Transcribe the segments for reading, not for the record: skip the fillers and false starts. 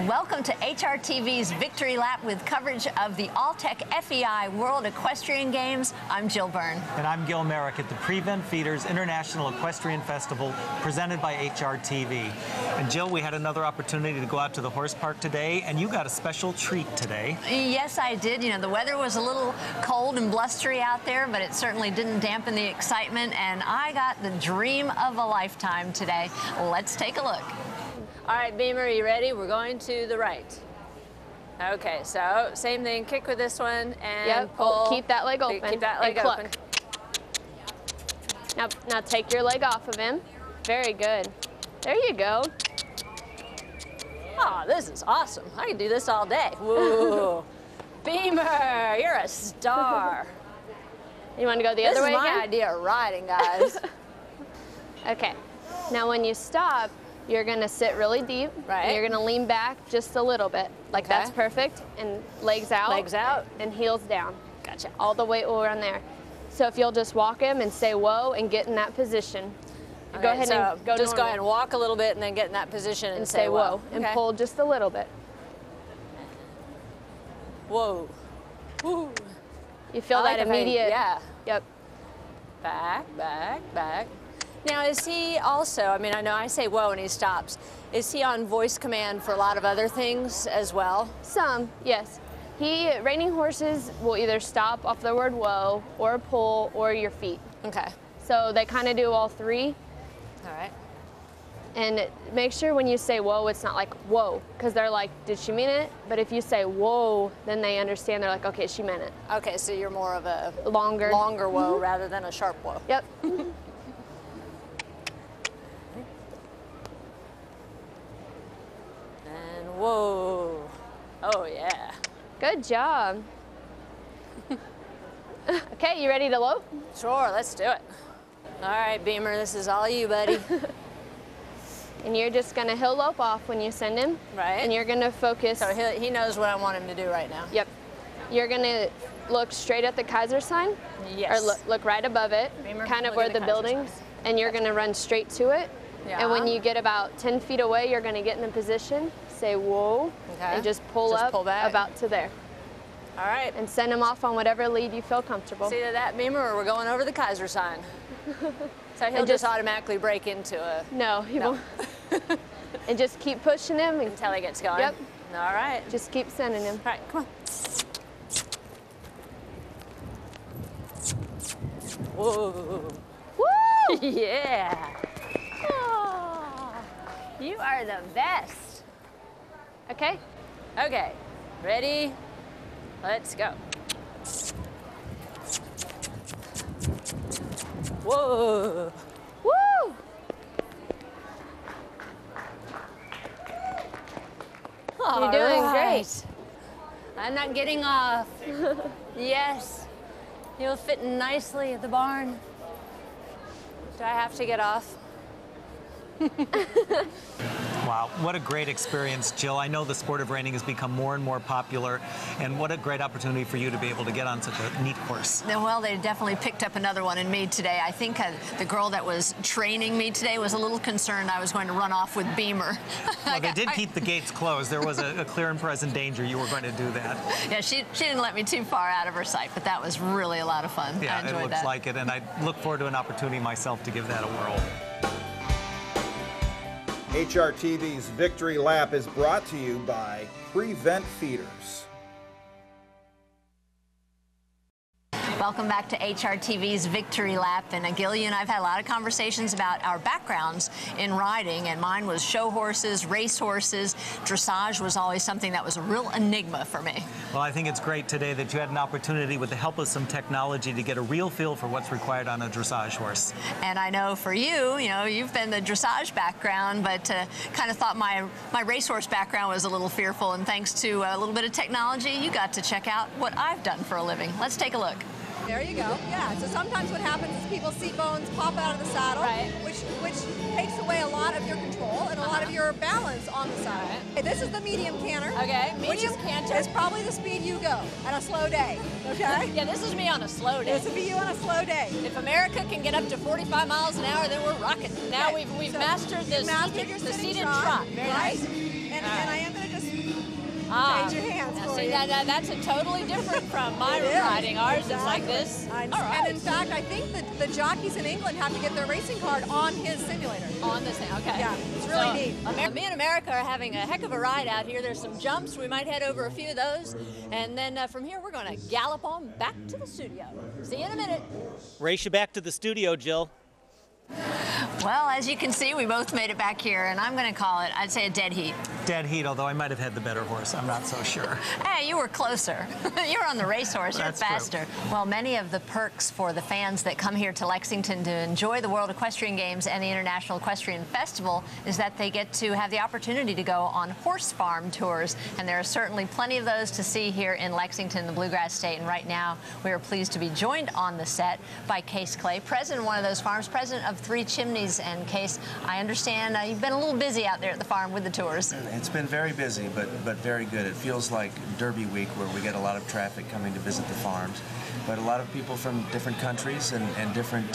Welcome to HRTV's Victory Lap with coverage of the Alltech FEI World Equestrian Games. I'm Jill Byrne. And I'm Gil Merrick at the Prevent Feeders International Equestrian Festival presented by HRTV. And Jill, we had another opportunity to go out to the horse park today, and you got a special treat today. Yes, I did. You know, the weather was a little cold and blustery out there, but it certainly didn't dampen the excitement, and I got the dream of a lifetime today. Let's take a look. All right, Beamer, are you ready? We're going to the right. Okay, so same thing, kick with this one and pull. Keep that leg open. Keep that leg open. Now take your leg off of him. Very good. There you go. Oh, this is awesome. I can do this all day. Whoa. Beamer, you're a star. You want to go the other way again? This is my idea of riding, guys. Okay. Now when you stop, you're going to sit really deep. Right. And you're going to lean back just a little bit. Like that's perfect. And legs out. Legs out. And heels down. Gotcha. All the way over on there. So if you'll just walk him and say whoa and get in that position. Okay, go ahead so and go just go ahead and walk a little bit and then get in that position and say whoa. And pull just a little bit. Whoa. Woo. You feel that immediate? Yeah. Yep. Back, back, back. Now, is he also, I mean, I know I say whoa and he stops. Is he on voice command for a lot of other things as well? Some, yes. Reining horses will either stop off the word whoa, or pull, or your feet. Okay. So they kind of do all three. All right. And make sure when you say whoa, it's not like whoa, because they're like, did she mean it? But if you say whoa, then they understand. They're like, okay, she meant it. Okay, so you're more of a longer whoa rather than a sharp whoa. Yep. Whoa. Oh, yeah. Good job. Okay, you ready to lope? Sure, let's do it. All right, Beamer, this is all you, buddy. And you're just going to hill lope off when you send him. Right. And you're going to focus. So he knows what I want him to do right now. Yep. You're going to look straight at the Kaiser sign. Yes. Or look right above it, Beamer, kind of where the buildings. And you're going to run straight to it. Yeah. And when you get about 10 feet away, you're going to get in the position, say whoa, and just pull back about to there. All right. And send them off on whatever lead you feel comfortable. See that, Beamer, or we're going over the Kaiser sign. So he'll just automatically break into a... No, he won't. And just keep pushing him. Until he gets going? Yep. All right. Just keep sending him. All right, come on. Whoa. Woo! Yeah. Oh, you are the best. Okay? Okay. Ready? Let's go. Whoa. Woo! You're doing great. I'm not getting off. Yes. You'll fit nicely at the barn. Do I have to get off? Wow, what a great experience, Jill. I know the sport of reining has become more and more popular, and what a great opportunity for you to be able to get on such a neat horse. Well, they definitely picked up another one in me today. I think the girl that was training me today was a little concerned I was going to run off with Beamer. Well, they did keep the gates closed. There was a clear and present danger you were going to do that. Yeah, she didn't let me too far out of her sight, but that was really a lot of fun. Yeah, I enjoyed it looks that. like it, and I look forward to an opportunity myself to give that a whirl. HRTV's Victory Lap is brought to you by Prevent Feeders. Welcome back to HRTV's Victory Lap. And Gil, you and I have had a lot of conversations about our backgrounds in riding, and mine was show horses, race horses. Dressage was always something that was a real enigma for me. Well, I think it's great today that you had an opportunity with the help of some technology to get a real feel for what's required on a dressage horse. And I know for you, you've been the dressage background, but kind of thought my racehorse background was a little fearful, and thanks to a little bit of technology, you got to check out what I've done for a living. Let's take a look. There you go. Yeah, so sometimes what happens is people's seat bones pop out of the saddle, which takes away a lot of your control and a lot of your balance on the saddle. Okay, this is the medium canter. Okay, medium canter. It's probably the speed you go on a slow day, okay? Yeah, this is me on a slow day. This would be you on a slow day. If America can get up to 45 miles an hour, then we're rocking. Now we've mastered the seated trot. Very nice. And I am going to just change your hands now for see, you. that's a totally different from my riding. Ours is like this. And All right. in fact, I think the jockeys in England have to get their racing card on his simulator. On this thing, okay. Yeah, it's really neat. Me and America are having a heck of a ride out here. There's some jumps. We might head over a few of those. And then from here, we're going to gallop on back to the studio. See you in a minute. Race you back to the studio, Jill. Well, as you can see, we both made it back here, and I'm going to call it, I'd say, a dead heat. Dead heat, although I might have had the better horse. I'm not so sure. Hey, you were closer. You were on the racehorse. You're That's faster. true. Well, many of the perks for the fans that come here to Lexington to enjoy the World Equestrian Games and the International Equestrian Festival is that they get to have the opportunity to go on horse farm tours, and there are certainly plenty of those to see here in Lexington, the Bluegrass State. And right now, we are pleased to be joined on the set by Case Clay, president of one of those farms, president of Three Chimneys. And Case, I understand you've been a little busy out there at the farm with the tours. It's been very busy, but very good. It feels like Derby week, where we get a lot of traffic coming to visit the farms. But a lot of people from different countries and different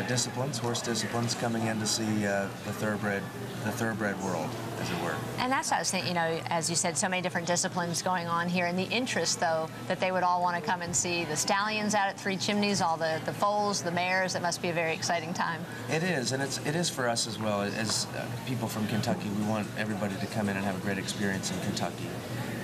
disciplines, horse disciplines, coming in to see the thoroughbred world, as it were. And that's what I was thinking, you know, as you said, so many different disciplines going on here, and the interest, though, that they would all want to come and see the stallions out at Three Chimneys, all the foals, the mares. It must be a very exciting time. It is, and it is for us as well. As people from Kentucky, we want everybody to come in and have a great experience in Kentucky.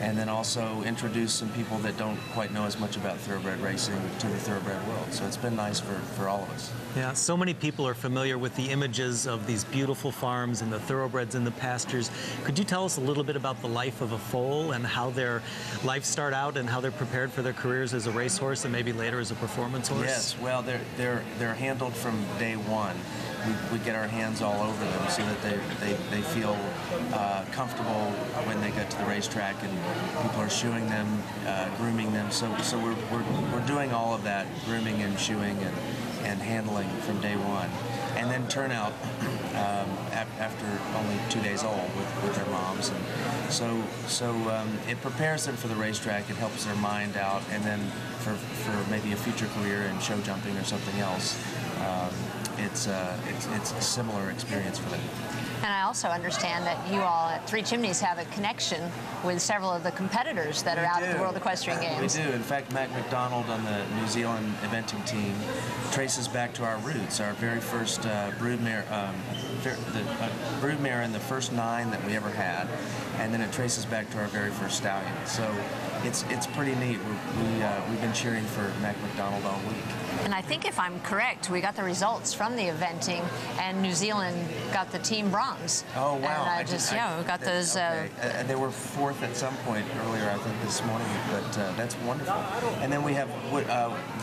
And then also introduce some people that don't quite know as much about thoroughbred racing to the thoroughbred world. So it's been nice for all of us. Yeah, so many people are familiar with the images of these beautiful farms and the thoroughbreds in the pastures. Could you tell us a little bit about the life of a foal and how their life start out and how they're prepared for their careers as a racehorse and maybe later as a performance horse? Yes, well, they're handled from day one. We get our hands all over them so that they feel comfortable when they get to the racetrack, and people are shoeing them, grooming them. So we're doing all of that, grooming and shoeing and handling from day one. And then turnout after only 2 days old with their moms. And so it prepares them for the racetrack. It helps their mind out, and then for maybe a future career in show jumping or something else. It's a similar experience for them. And I also understand that you all at Three Chimneys have a connection with several of the competitors that are out at the World Equestrian Games. We do. In fact, Mac McDonald on the New Zealand eventing team traces back to our roots. Our very first broodmare, broodmare in the first 9 that we ever had, and then it traces back to our very first stallion. So it's pretty neat. We've been cheering for Mac McDonald all week. And I think if I'm correct, we got the results from the eventing, and New Zealand got the team bronze. Oh, wow. And we got those. Okay. They were 4th at some point earlier, I think, this morning, but that's wonderful. And then we have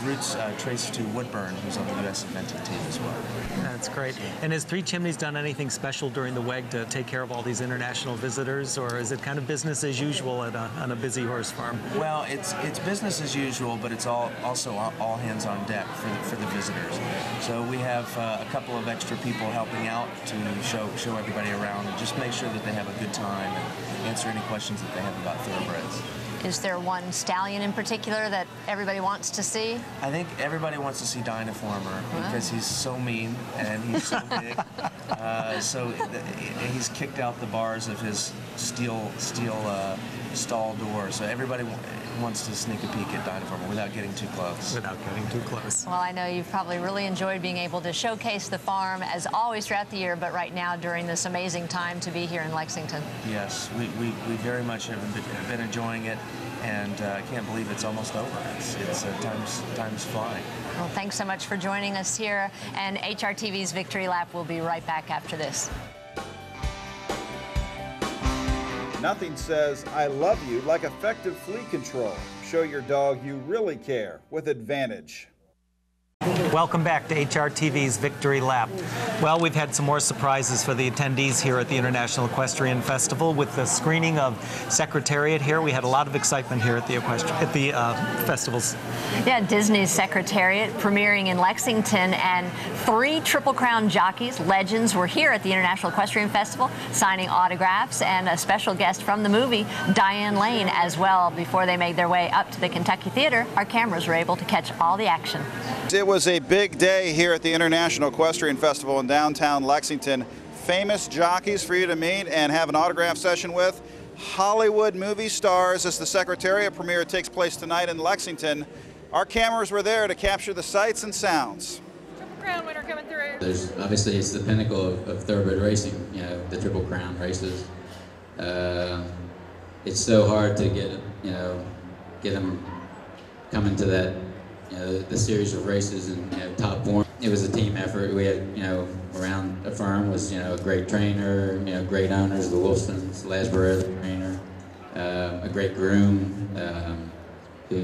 roots traced to Woodburn, who's on the U.S. eventing team as well. That's great. And has Three Chimneys done anything special during the WEG to take care of all these international visitors, or is it kind of business as usual on a busy horse farm? Well, it's business as usual, but it's also all hands on deck for the visitors. So we have a couple of extra people helping out to show everybody around and just make sure that they have a good time and answer any questions that they have about thoroughbreds. Is there one stallion in particular that everybody wants to see? I think everybody wants to see Dynaformer because he's so mean and he's so big. He's kicked out the bars of his steel stall door. So everybody wants to sneak a peek at Dynaformer without getting too close. Without getting too close. Well, I know you've probably really enjoyed being able to showcase the farm as always throughout the year, but right now during this amazing time to be here in Lexington. Yes, we very much have been enjoying it, and I can't believe it's almost over. It's time's flying. Well, thanks so much for joining us here, and HRTV's Victory Lap will be right back after this. Nothing says I love you like effective flea control. Show your dog you really care with Advantage. Welcome back to HRTV's Victory Lap. Well, we've had some more surprises for the attendees here at the International Equestrian Festival. With the screening of Secretariat here, we had a lot of excitement here at the festivals. Yeah, Disney's Secretariat premiering in Lexington, and 3 Triple Crown jockeys, legends, were here at the International Equestrian Festival signing autographs, and a special guest from the movie, Diane Lane, as well. Before they made their way up to the Kentucky Theater, our cameras were able to catch all the action. It was a big day here at the International Equestrian Festival in downtown Lexington. Famous jockeys for you to meet and have an autograph session with. Hollywood movie stars as the Secretariat premiere takes place tonight in Lexington. Our cameras were there to capture the sights and sounds. Triple Crown winner coming through. Obviously, it's the pinnacle of thoroughbred racing, you know, the Triple Crown races. It's so hard to get them coming to that, you know, the series of races and, you know, top form. It was a team effort. We had, you know, around the firm was, you know, a great trainer, you know, great owners, the Wolfsons, Lasborough, the trainer, a great groom who,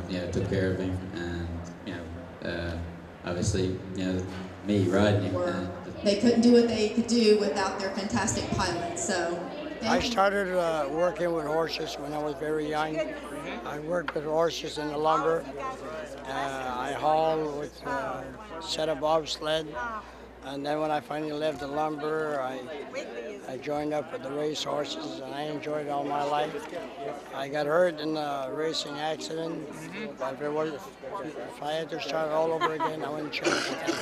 you know, took care of him, and, you know, obviously, you know, me riding him. They couldn't do what they could do without their fantastic pilots, so. I started working with horses when I was very young. I worked with horses in the lumber. I hauled with set a bobsled, and then when I finally left the lumber, I joined up with the race horses, and I enjoyed it all my life. I got hurt in a racing accident, but if I had to start all over again, I wouldn't change it.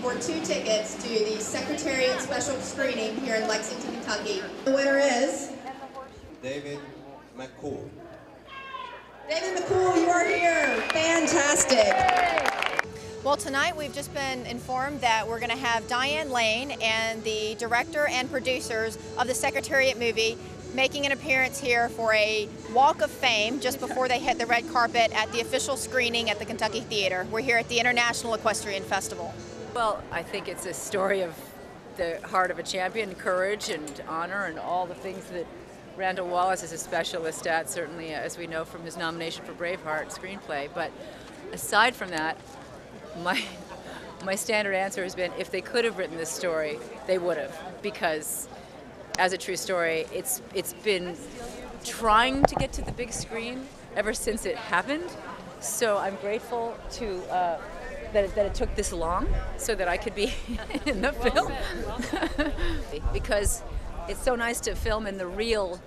For 2 tickets to the Secretariat special screening here in Lexington, Kentucky. The winner is David McCool. David McCool, you are here. Fantastic. Well, tonight we've just been informed that we're going to have Diane Lane and the director and producers of the Secretariat movie making an appearance here for a Walk of Fame just before they hit the red carpet at the official screening at the Kentucky Theater. We're here at the International Equestrian Festival. Well, I think it's a story of the heart of a champion, courage and honor and all the things that Randall Wallace is a specialist at, certainly as we know from his nomination for Braveheart screenplay. But aside from that, my standard answer has been if they could have written this story, they would have, because as a true story, it's been trying to get to the big screen ever since it happened. So I'm grateful to that it took this long so that I could be in the film. Because it's so nice to film in the real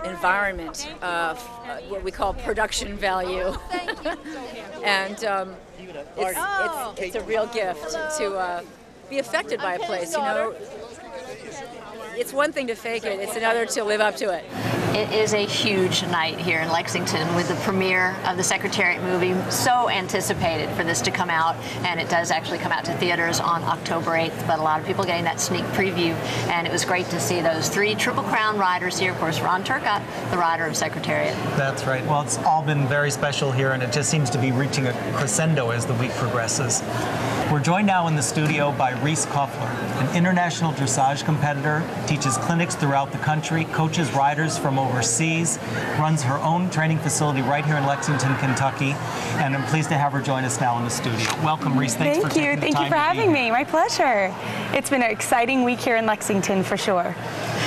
environment of what we call production value. And it's a real gift to be affected by a place, you know. It's one thing to fake it, it's another to live up to it. It is a huge night here in Lexington with the premiere of the Secretariat movie. So anticipated for this to come out, and it does actually come out to theaters on October 8th, but a lot of people getting that sneak preview, and it was great to see those 3 Triple Crown riders here. Of course, Ron Turcotte, the rider of Secretariat. That's right. Well, it's all been very special here, and it just seems to be reaching a crescendo as the week progresses. We're joined now in the studio by Reese Koffler, an international dressage competitor, teaches clinics throughout the country, coaches riders from overseas, runs her own training facility right here in Lexington, Kentucky, and I'm pleased to have her join us now in the studio. Welcome, Reese. Thanks for taking the time. Thank you for having me. My pleasure. It's been an exciting week here in Lexington for sure.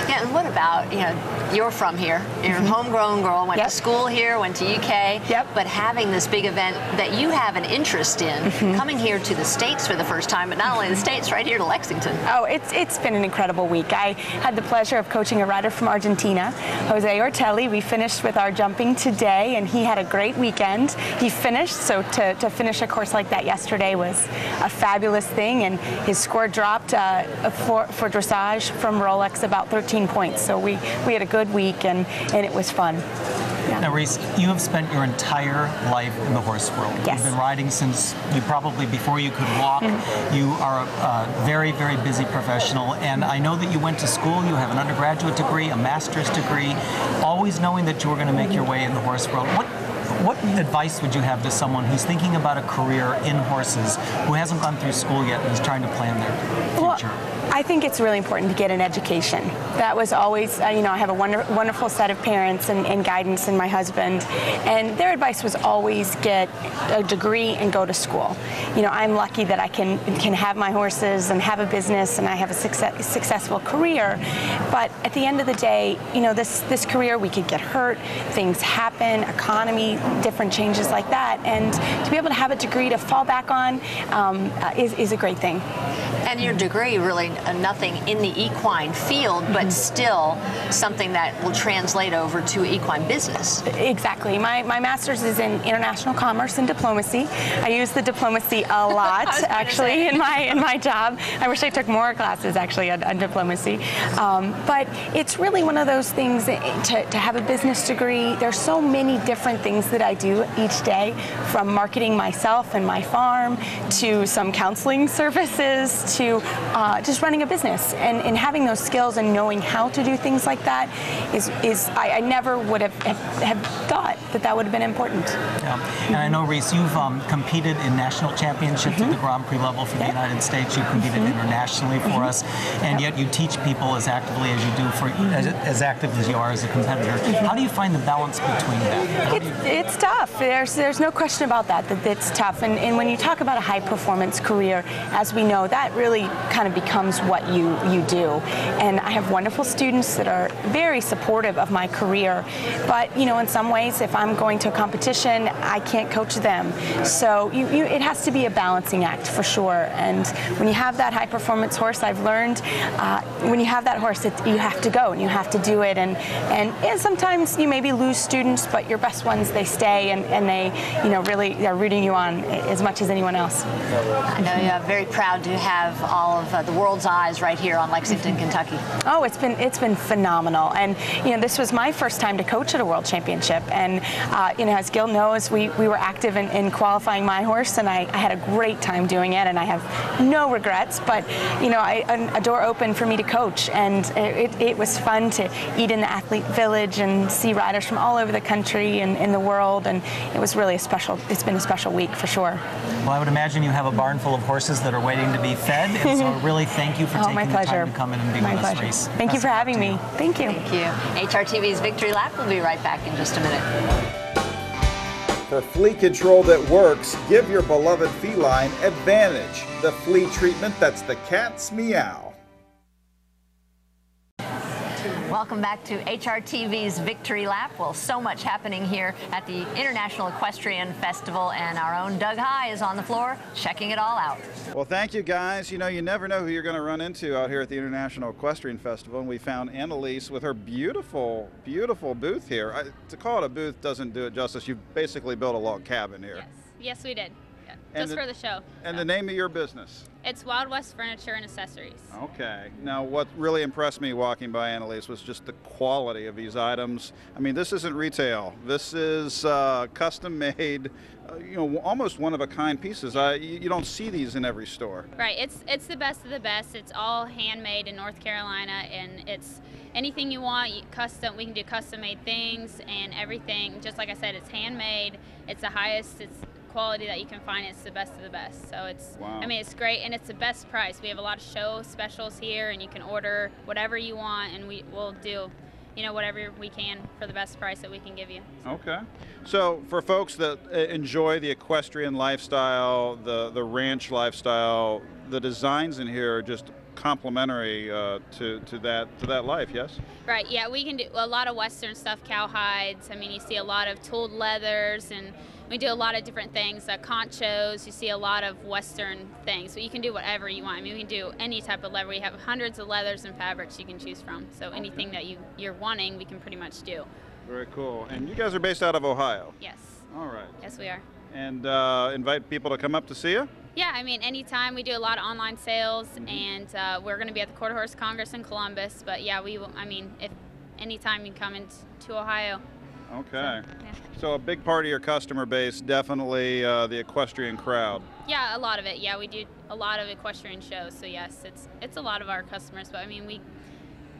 Yeah, and what about, you know, you're from here, you're a homegrown girl, went to school here, went to UK, but having this big event that you have an interest in, coming here to the States for the first time, but not only the States, right here to Lexington. Oh, it's been an incredible week. I had the pleasure of coaching a rider from Argentina, Jose Ortelli. We finished with our jumping today, and he had a great weekend. He finished, so to finish a course like that yesterday was a fabulous thing, and his score dropped for dressage from Rolex about 13 points. So we had a good week, and it was fun. Yeah. Now, Reese, you have spent your entire life in the horse world. Yes. You've been riding since probably before you could walk. You are a very, very busy professional, and I know that you went to school. You have an undergraduate degree, a master's degree, always knowing that you were going to make your way in the horse world. What advice would you have to someone who's thinking about a career in horses, who hasn't gone through school yet and is trying to plan their future? I think it's really important to get an education. That was always, I have a wonderful set of parents and guidance, and my husband, and their advice was always get a degree and go to school. I'm lucky that I can have my horses and have a business, and I have a successful career. But at the end of the day, this career, we could get hurt, things happen, economy, different changes like that, and to be able to have a degree to fall back on is a great thing. And your degree, really nothing in the equine field, but still something that will translate over to equine business. Exactly. My master's is in international commerce and diplomacy. I use the diplomacy a lot, actually, in my job. I wish I took more classes, actually, on diplomacy. But it's really one of those things to have a business degree. There's so many different things that I do each day, from marketing myself and my farm to some counseling services to just running a business, and having those skills and knowing how to do things like that is I never would have thought that would have been important. Yeah. And I know, Reese, you've competed in national championships at the Grand Prix level for the United States. You've competed internationally for us, and yet you teach people as actively as you do, as active as you are as a competitor. How do you find the balance between that? It's tough. There's no question about that it's tough. And when you talk about a high performance career, as we know, that really kind of becomes what you do. And I have wonderful students that are very supportive of my career, but in some ways, if I'm going to a competition, I can't coach them. So it has to be a balancing act for sure. And when you have that high performance horse, I've learned when you have that horse, you have to go and you have to do it. And sometimes you maybe lose students, but your best ones, they stay and they really are rooting you on as much as anyone else. I know you're very proud to have all of the world's eyes right here on Lexington, Kentucky. Oh, it's been phenomenal. And this was my first time to coach at a world championship. And as Gil knows, we were active in qualifying my horse, and I had a great time doing it, and I have no regrets. But a door opened for me to coach, and it was fun to eat in the athlete village and see riders from all over the country and in the world, and it was really it's been a special week for sure. Well, I would imagine you have a barn full of horses that are waiting to be fed, and so really thank you for taking the time to come in and be with us, Reese. Thank you for having me. Thank you. Thank you. HRTV's Victory Lap will be right back in just a minute. For flea control that works, give your beloved feline Advantage, the flea treatment that's the cat's meow. Welcome back to HRTV's Victory Lap. Well, so much happening here at the International Equestrian Festival, and our own Doug High is on the floor checking it all out. Well, thank you, guys. You never know who you're going to run into out here at the International Equestrian Festival, and we found Annalise with her beautiful, beautiful booth here. To call it a booth doesn't do it justice. You basically built a log cabin here. Yes, we did. Just for the show. And the name of your business? It's Wild West Furniture and Accessories. Okay. Now, what really impressed me walking by Annalise was just the quality of these items. I mean, this isn't retail. This is custom-made, almost one-of-a-kind pieces. You don't see these in every store. Right. It's the best of the best. It's all handmade in North Carolina, and it's anything you want, custom. We can do custom-made things and everything. Just like I said, it's handmade. It's the highest quality that you can find. It's the best of the best. So I mean, it's great, and it's the best price. We have a lot of show specials here, and you can order whatever you want, and we'll do whatever we can for the best price that we can give you. Okay. So for folks that enjoy the equestrian lifestyle, the ranch lifestyle, the designs in here are just complementary to that life, yes? Right, yeah, we can do a lot of Western stuff, cowhides. I mean, you see a lot of tooled leathers, and we do a lot of different things, conchos. You see a lot of Western things, but you can do whatever you want. I mean, we can do any type of leather. We have hundreds of leathers and fabrics you can choose from. So anything that you're wanting, we can pretty much do. Very cool. And you guys are based out of Ohio? Yes. All right. Yes, we are. And invite people to come up to see you? Yeah, I mean, anytime. We do a lot of online sales, and we're going to be at the Quarter Horse Congress in Columbus. But yeah, if anytime you come into Ohio. Okay. So a big part of your customer base, definitely the equestrian crowd. Yeah, a lot of it. Yeah, we do a lot of equestrian shows. So yes, it's a lot of our customers. But I mean, we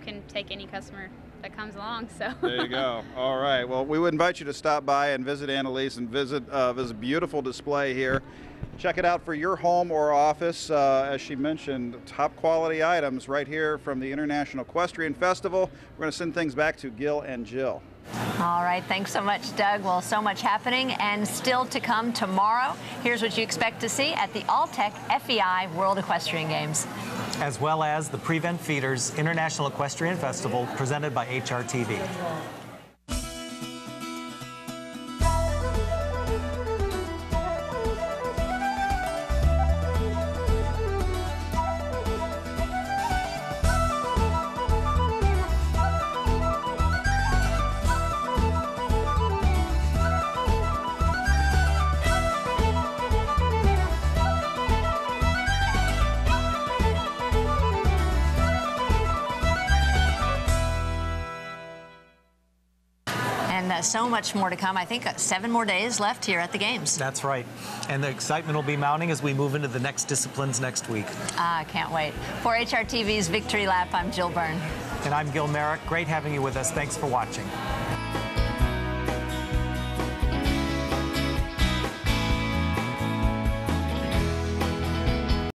can take any customer that comes along. So there you go. All right. Well, we would invite you to stop by and visit Annalise and visit this beautiful display here. Check it out for your home or office. As she mentioned, top quality items right here from the International Equestrian Festival. We're going to send things back to Gil and Jill. All right, thanks so much, Doug. Well, so much happening and still to come tomorrow. Here's what you expect to see at the Alltech FEI World Equestrian Games. As well as the Prevent Feeders International Equestrian Festival presented by HRTV. So much more to come. I think 7 more days left here at the Games. That's right. And the excitement will be mounting as we move into the next disciplines next week. I can't wait. For HRTV's Victory Lap, I'm Jill Byrne. And I'm Gil Merrick. Great having you with us. Thanks for watching.